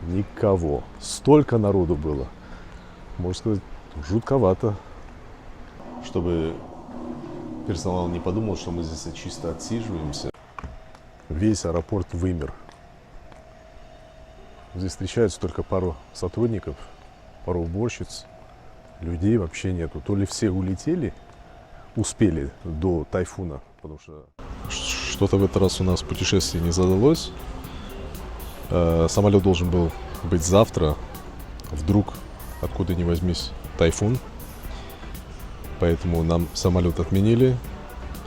никого. Столько народу было. Можно сказать, жутковато. Чтобы персонал не подумал, что мы здесь чисто отсиживаемся. Весь аэропорт вымер. Здесь встречаются только пару сотрудников, пару уборщиц. Людей вообще нету. То ли все улетели, успели до тайфуна, потому что что-то в этот раз у нас путешествие не задалось. Самолет должен был быть завтра. Вдруг, откуда ни возьмись, тайфун. Поэтому нам самолет отменили.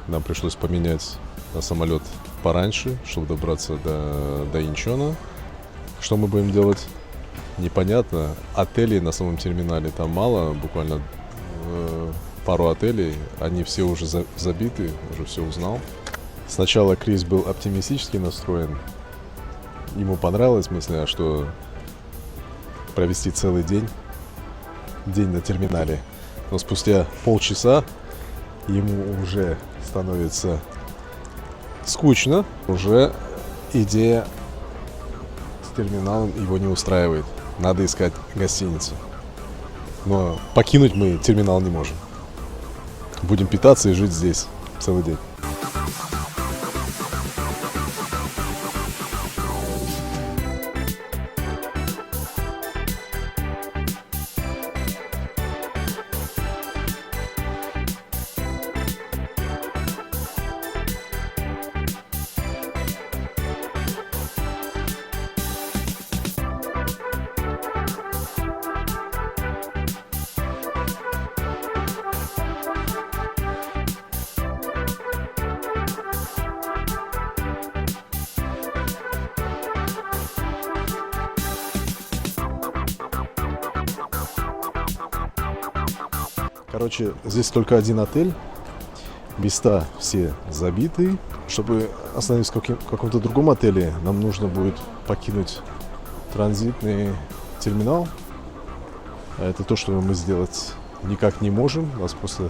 Нам пришлось поменять на самолет пораньше, чтобы добраться до Инчона. Что мы будем делать? Непонятно. Отелей на самом терминале там мало, буквально пару отелей. Они все уже забиты, уже все узнал. Сначала Крис был оптимистически настроен. Ему понравилась мысль, что провести целый день на терминале. Но спустя полчаса ему уже становится скучно. Уже идея с терминалом его не устраивает. Надо искать гостиницу. Но покинуть мы терминал не можем. Будем питаться и жить здесь целый день. Короче, здесь только один отель. Места все забиты. Чтобы остановиться в каком-то другом отеле, нам нужно будет покинуть транзитный терминал. Это то, что мы сделать никак не можем. Нас просто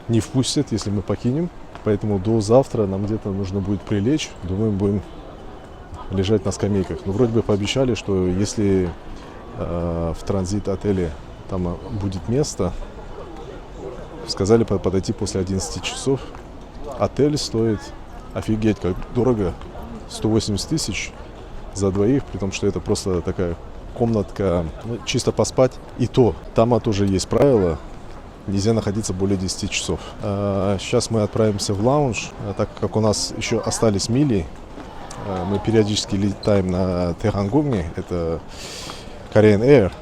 не впустят, если мы покинем. Поэтому до завтра нам где-то нужно будет прилечь. Думаем, будем лежать на скамейках. Но вроде бы пообещали, что если в транзит отеле там будет место, сказали подойти после 11 часов. Отель стоит офигеть как дорого. 180 тысяч за двоих, при том, что это просто такая комнатка, чисто поспать. И то, там тоже есть правило. Нельзя находиться более 10 часов. Сейчас мы отправимся в лаунж. Так как у нас еще остались мили, мы периодически летаем на Тэхангонге. Это Korean Air.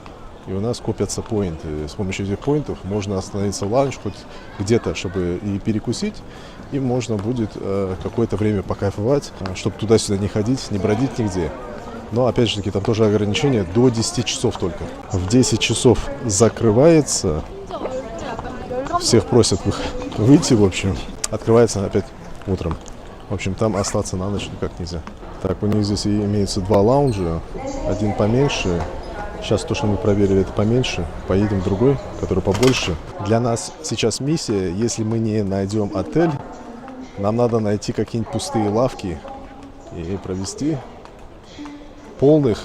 И у нас копятся поинты. С помощью этих поинтов можно остановиться в лаунж хоть где-то, чтобы и перекусить. И можно будет какое-то время покайфовать, чтобы туда-сюда не ходить, не бродить нигде. Но опять же таки, там тоже ограничение до 10 часов только. В 10 часов закрывается. Всех просят выйти, в общем. Открывается опять утром. В общем, там остаться на ночь никак нельзя. Так, у них здесь имеются два лаунжа. Один поменьше. Сейчас то, что мы проверили, это поменьше. Поедем в другой, который побольше. Для нас сейчас миссия, если мы не найдем отель, нам надо найти какие-нибудь пустые лавки и провести полных,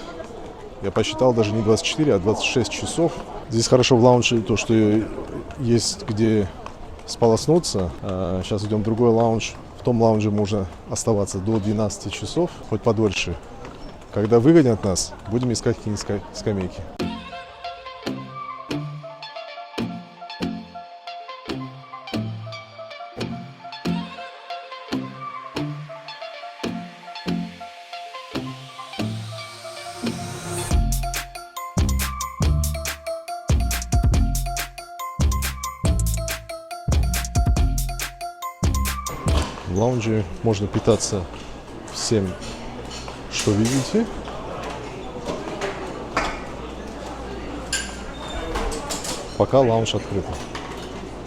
я посчитал, даже не 24, а 26 часов. Здесь хорошо в лаунже то, что есть где сполоснуться. Сейчас идем в другой лаунж. В том лаунже можно оставаться до 12 часов, хоть подольше. Когда выгонят нас, будем искать какие-нибудь скамейки. В лаунже можно питаться всем, что видите. Пока лаунж открыт.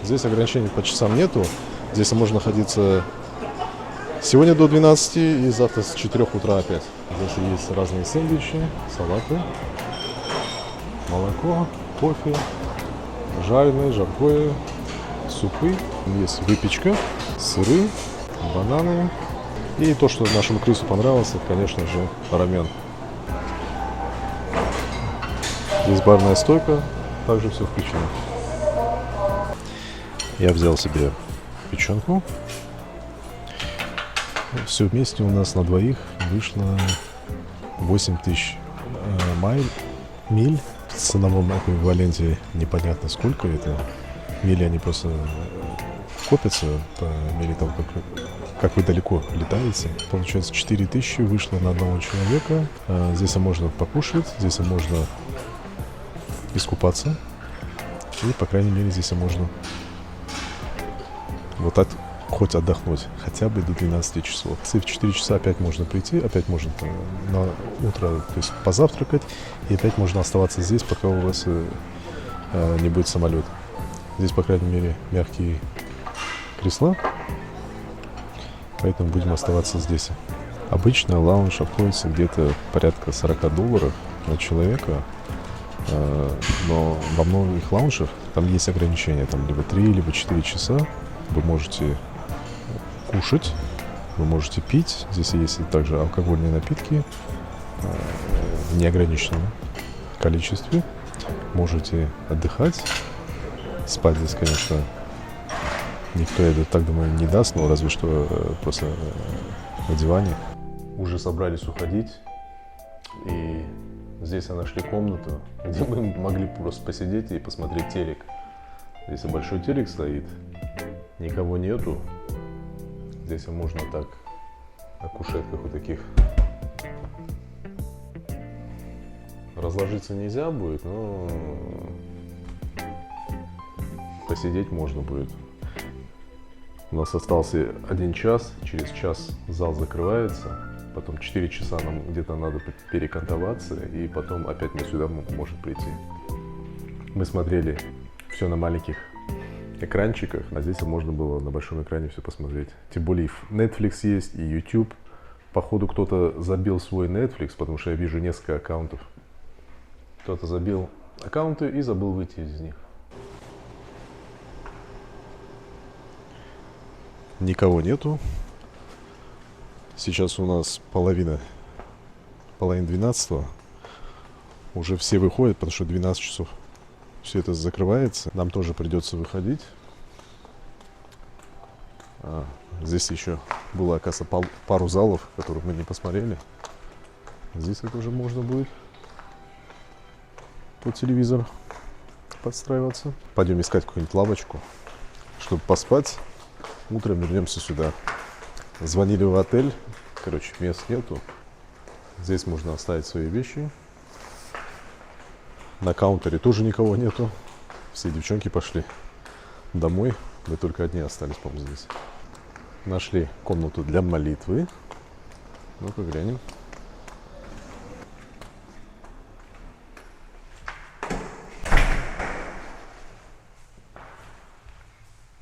Здесь ограничений по часам нету. Здесь можно находиться сегодня до 12 и завтра с 4 утра опять. Здесь есть разные сэндвичи, салаты, молоко, кофе, жареное, жаркое, супы. Есть выпечка, сыры, бананы. И то, что нашему Крису понравилось, конечно же, рамен. Здесь барная стойка, также все включено. Я взял себе печенку. Все вместе у нас на двоих вышло 8000 миль. В ценовом эквиваленте непонятно сколько это. Мили они просто копятся по мере того, как вы далеко летаете. Получается 4000 вышло на одного человека. Здесь можно покушать, здесь можно искупаться. И, по крайней мере, здесь можно вот так хоть отдохнуть, хотя бы до 12 часов. Если в 4 часа опять можно прийти, опять можно на утро, то есть позавтракать, и опять можно оставаться здесь, пока у вас не будет самолет. Здесь, по крайней мере, мягкие кресла, поэтому будем оставаться здесь. Обычно лаунж обходится где-то порядка $40 на человека, но во многих лаунжах там есть ограничения, там либо 3, либо 4 часа вы можете кушать, вы можете пить. Здесь есть также алкогольные напитки в неограниченном количестве. Можете отдыхать. Спать здесь, конечно, никто, я так думаю, не даст, но разве что просто на диване. Уже собрались уходить, и здесь нашли комнату, где мы могли просто посидеть и посмотреть телек. Здесь большой телек стоит, никого нету. Здесь можно так на кушетках вот таких разложиться нельзя будет, но посидеть можно будет. У нас остался 1 час, через час зал закрывается, потом 4 часа нам где-то надо перекантоваться, и потом опять мы сюда можем прийти. Мы смотрели все на маленьких экранчиках, а здесь можно было на большом экране все посмотреть. Тем более Netflix есть и YouTube. Походу кто-то забил свой Netflix, потому что я вижу несколько аккаунтов. Кто-то забил аккаунты и забыл выйти из них. Никого нету. Сейчас у нас половина 12. Уже все выходят, потому что 12 часов все это закрывается. Нам тоже придется выходить. Здесь еще было, оказывается, пару залов, которые мы не посмотрели. Здесь это уже можно будет по телевизору подстраиваться. Пойдем искать какую-нибудь лавочку, чтобы поспать. Утром вернемся сюда. Звонили в отель. Короче, мест нету. Здесь можно оставить свои вещи. На каунтере тоже никого нету. Все девчонки пошли домой. Мы только одни остались, по-моему, здесь. Нашли комнату для молитвы. Ну-ка глянем.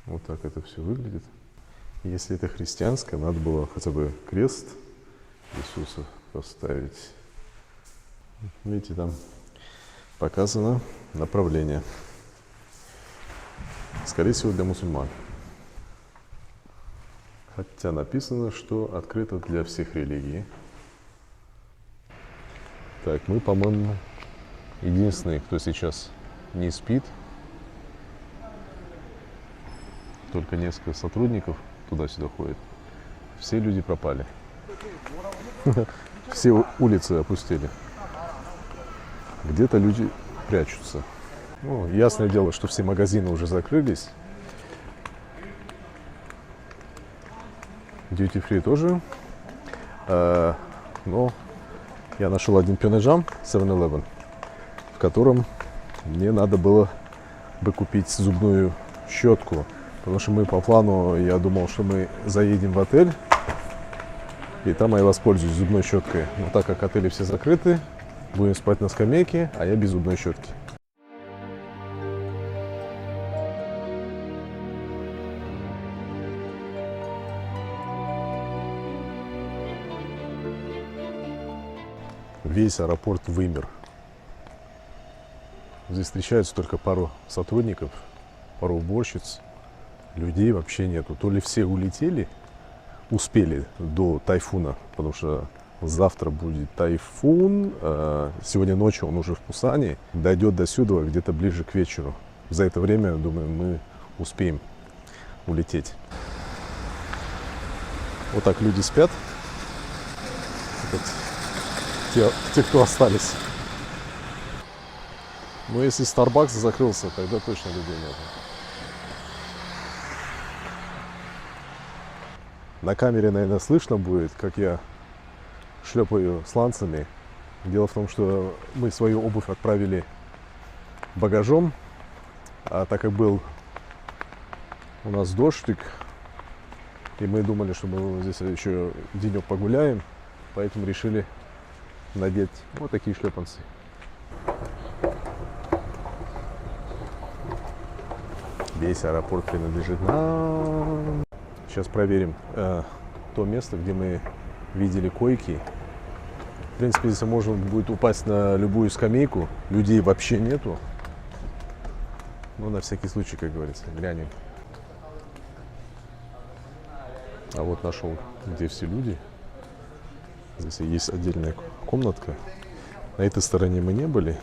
Вот так это все выглядит. Если это христианское, надо было хотя бы крест Иисуса поставить. Видите, там показано направление. Скорее всего, для мусульман. Хотя написано, что открыто для всех религий. Так, мы, по-моему, единственные, кто сейчас не спит. Только несколько сотрудников туда-сюда ходят. Все люди пропали. Все улицы опустели. Где-то люди прячутся. Ну, ясное дело, что все магазины уже закрылись. Duty Free тоже. Но я нашел один пенеджам 7-Eleven, в котором мне надо было бы купить зубную щетку. Потому что мы по плану, я думал, что мы заедем в отель, и там я воспользуюсь зубной щеткой. Но так как отели все закрыты, будем спать на скамейке, а я без зубной щетки. Весь аэропорт вымер. Здесь встречаются только пару сотрудников, пару уборщиц. Людей вообще нету. То ли все улетели, успели до тайфуна, потому что Завтра будет тайфун. Сегодня ночью он уже в Пусане. Дойдет до сюда где-то ближе к вечеру. За это время, думаю, мы успеем улететь. Вот так люди спят. Те, кто остались. Но если Starbucks закрылся, тогда точно людей нет. На камере, наверное, слышно будет, как я шлепаю сланцами. Дело в том, что мы свою обувь отправили багажом, а так как был у нас дождик, и мы думали, что мы здесь еще денек погуляем, поэтому решили надеть вот такие шлепанцы. Весь аэропорт принадлежит нам. Сейчас проверим то место, где мы видели койки. В принципе, здесь можно будет упасть на любую скамейку. Людей вообще нету. Но на всякий случай, как говорится, глянем. А вот нашел, где все люди. Здесь есть отдельная комнатка. На этой стороне мы не были.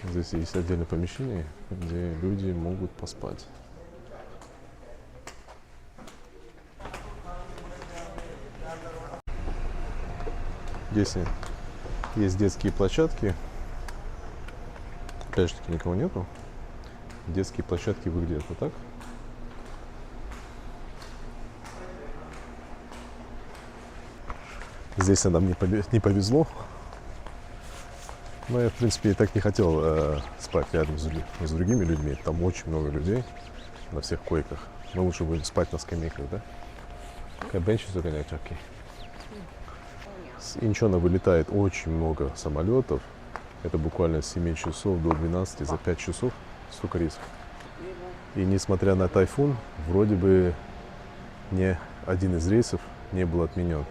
Здесь есть отдельное помещение, где люди могут поспать. Здесь есть детские площадки. Опять же таки никого нету. Детские площадки выглядят вот так. Здесь нам не повезло. Но я, в принципе, и так не хотел спать рядом с другими людьми. Там очень много людей на всех койках. Мы лучше будем спать на скамейках, да? С Инчона вылетает очень много самолетов. Это буквально с 7 часов до 12, за 5 часов столько рейсов. И несмотря на тайфун, вроде бы ни один из рейсов не был отменен.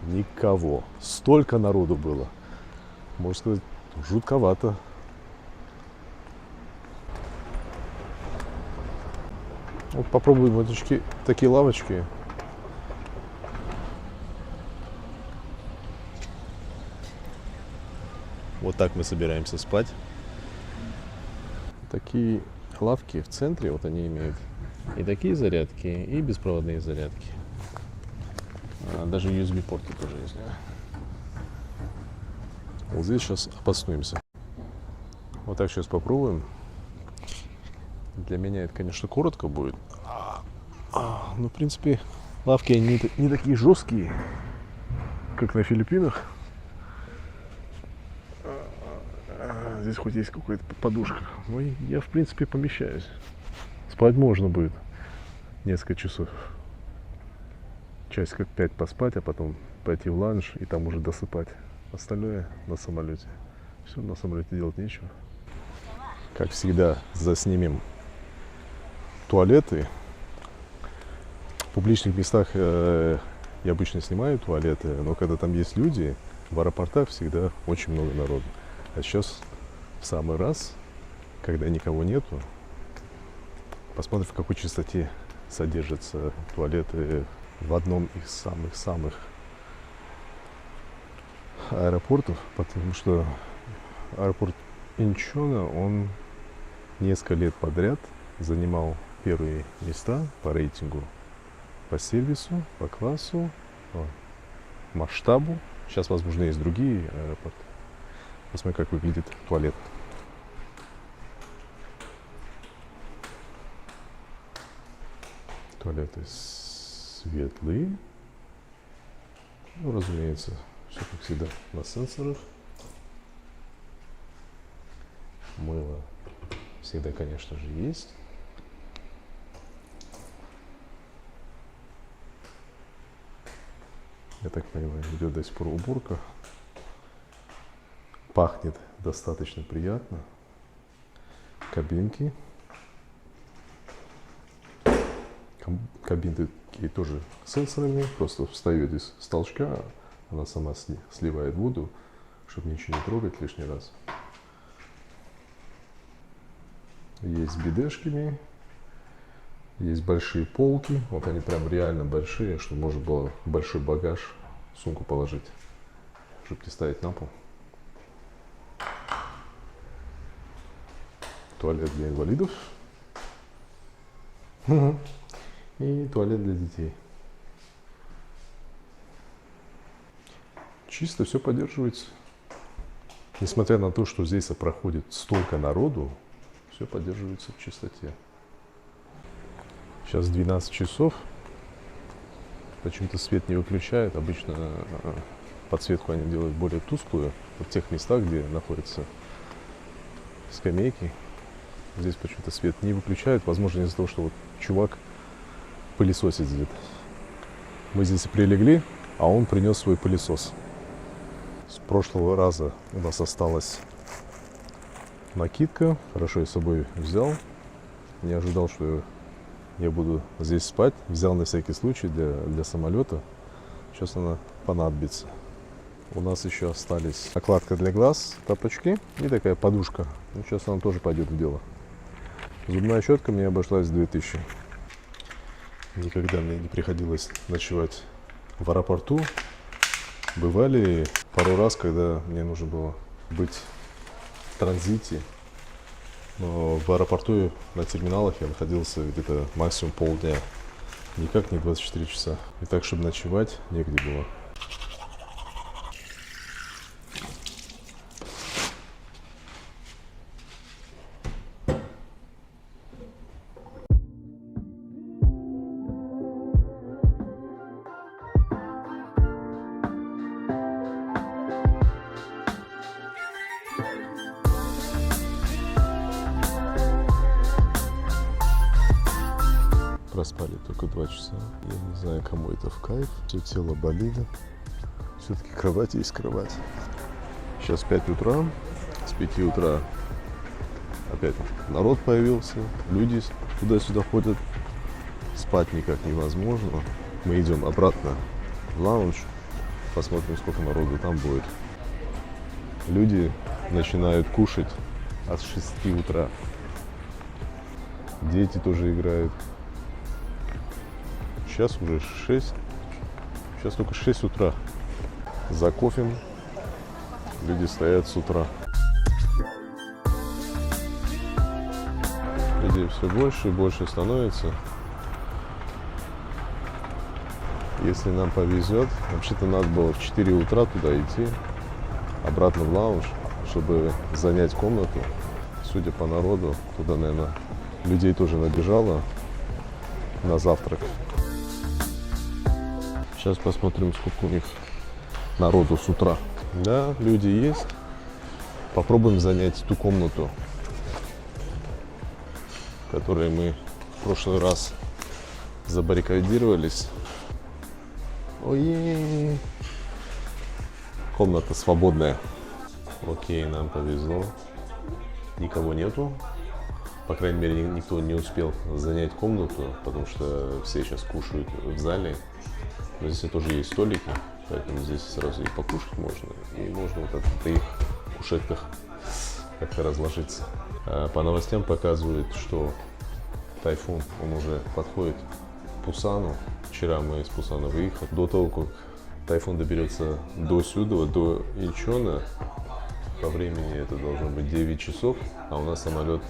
Никого. Столько народу было. Можно сказать, жутковато. Вот попробуем вот такие лавочки. Вот так мы собираемся спать. Такие лавки в центре, вот они имеют и такие зарядки, и беспроводные зарядки. Даже USB-порты тоже есть. Вот здесь сейчас обоснуемся. Вот так сейчас попробуем. Для меня это, конечно, коротко будет. Но, в принципе, лавки они не такие жесткие, как на Филиппинах. Здесь хоть есть какая-то подушка. Но я, в принципе, помещаюсь. Спать можно будет несколько часов. Часиков 5 поспать, а потом пойти в ланч и там уже досыпать. Остальное на самолете. Все, на самолете делать нечего. Как всегда, заснимем туалеты. В публичных местах я обычно снимаю туалеты, но когда там есть люди, в аэропортах всегда очень много народу. А сейчас в самый раз, когда никого нету, посмотрим, в какой чистоте содержатся туалеты в одном из самых-самых аэропортов, потому что аэропорт Инчона, он несколько лет подряд занимал первые места по рейтингу, по сервису, по классу, по масштабу. Сейчас, возможно, есть другие аэропорты. Посмотрим, как выглядит туалет. Туалеты светлые. Ну, разумеется, все как всегда на сенсорах. Мыло всегда, конечно же, есть. Я так понимаю, идет до сих пор уборка. Пахнет достаточно приятно. Кабинки. Кабинки тоже сенсорами. Просто встает из толчка, она сама сливает воду, чтобы ничего не трогать лишний раз. Есть с бидешками. Есть большие полки, вот они прям реально большие, чтобы можно было большой багаж, сумку положить, чтобы не ставить на пол. Туалет для инвалидов. И туалет для детей. Чисто все поддерживается. Несмотря на то, что здесь проходит столько народу, все поддерживается в чистоте. Сейчас 12 часов. Почему-то свет не выключают. Обычно подсветку они делают более тусклую. В тех местах, где находятся скамейки. Здесь почему-то свет не выключают. Возможно, из-за того, что вот чувак пылесосит где-то. Мы здесь и прилегли, а он принес свой пылесос. С прошлого раза у нас осталась накидка. Хорошо я с собой взял. Не ожидал, что я буду здесь спать. Взял на всякий случай для самолета. Сейчас она понадобится. У нас еще остались накладка для глаз, тапочки и такая подушка. Ну, сейчас она тоже пойдет в дело. Зубная щетка мне обошлась 2000. Никогда мне не приходилось ночевать в аэропорту. Бывали пару раз, когда мне нужно было быть в транзите. Но в аэропорту на терминалах я находился где-то максимум полдня. Никак не 24 часа. И так, чтобы ночевать, негде было. Проспали только 2 часа. Я не знаю, кому это в кайф. Все тело болит. Все-таки кровать есть кровать. Сейчас 5 утра. С 5 утра опять народ появился. Люди туда-сюда ходят. Спать никак невозможно. Мы идем обратно в лаунж. Посмотрим, сколько народу там будет. Люди начинают кушать от 6 утра. Дети тоже играют. Сейчас уже 6. Сейчас только 6 утра. За кофе люди стоят с утра. Людей все больше и больше становится. Если нам повезет, вообще-то надо было в 4 утра туда идти, обратно в лаунж, чтобы занять комнату. Судя по народу, туда, наверное, людей тоже набежало на завтрак. Сейчас посмотрим, сколько у них народу с утра. Да, люди есть. Попробуем занять ту комнату, в которой мы в прошлый раз забаррикадировались. Ой, комната свободная. Окей, нам повезло. Никого нету. По крайней мере, никто не успел занять комнату, потому что все сейчас кушают в зале. Но здесь тоже есть столики, поэтому здесь сразу и покушать можно, и можно вот в их кушетках как-то разложиться. По новостям показывают, что тайфун, он уже подходит к Пусану. Вчера мы из Пусана выехали. До того, как тайфун доберется до сюда, до Инчона, по времени это должно быть 9 часов, а у нас самолет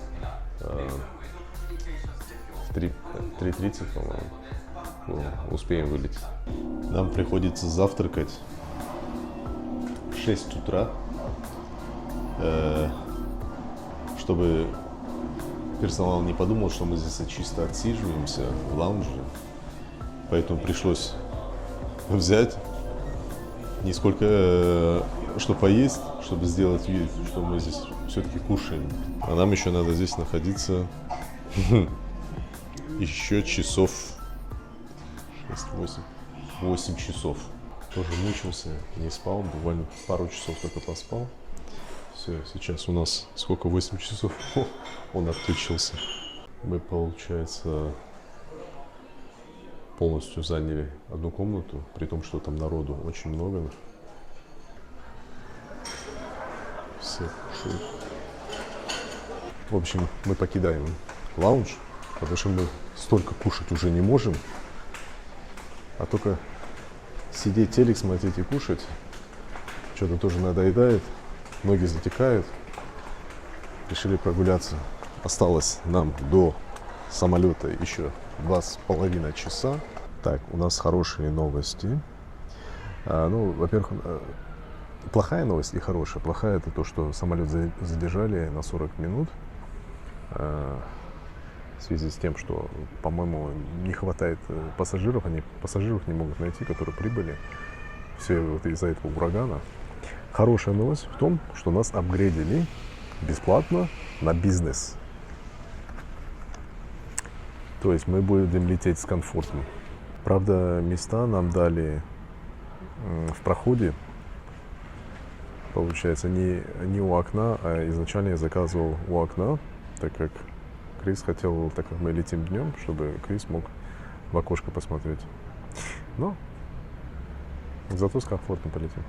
в 3:30, по-моему. Успеем вылететь. Нам приходится завтракать в 6 утра, чтобы персонал не подумал, что мы здесь чисто отсиживаемся в лаунже. Поэтому пришлось взять не сколько что поесть, чтобы сделать вид, что мы здесь все-таки кушаем. А нам еще надо здесь находиться еще часов 8 часов. Тоже мучился, не спал, буквально пару часов только поспал. Все, сейчас у нас сколько, 8 часов, он отключился. Мы, получается, полностью заняли одну комнату, при том, что там народу очень много. Все кушают. В общем, мы покидаем лаунж. потому что мы столько кушать уже не можем, а только сидеть, телек смотреть и кушать что-то тоже надоедает, ноги затекают. Решили прогуляться. Осталось нам до самолета еще 2,5 часа. Так, у нас хорошие новости. Во-первых, плохая новость и хорошая. Плохая — это то, что самолет задержали на 40 минут. В связи с тем, что, по-моему, не хватает пассажиров. Они пассажиров не могут найти, которые прибыли. Все вот из-за этого урагана. Хорошая новость в том, что нас апгрейдили бесплатно на бизнес. То есть мы будем лететь с комфортом. Правда, места нам дали в проходе. Получается, не у окна, а изначально я заказывал у окна, так как Крис хотел, так как мы летим днем, чтобы Крис мог в окошко посмотреть. Но зато с комфортом полетим.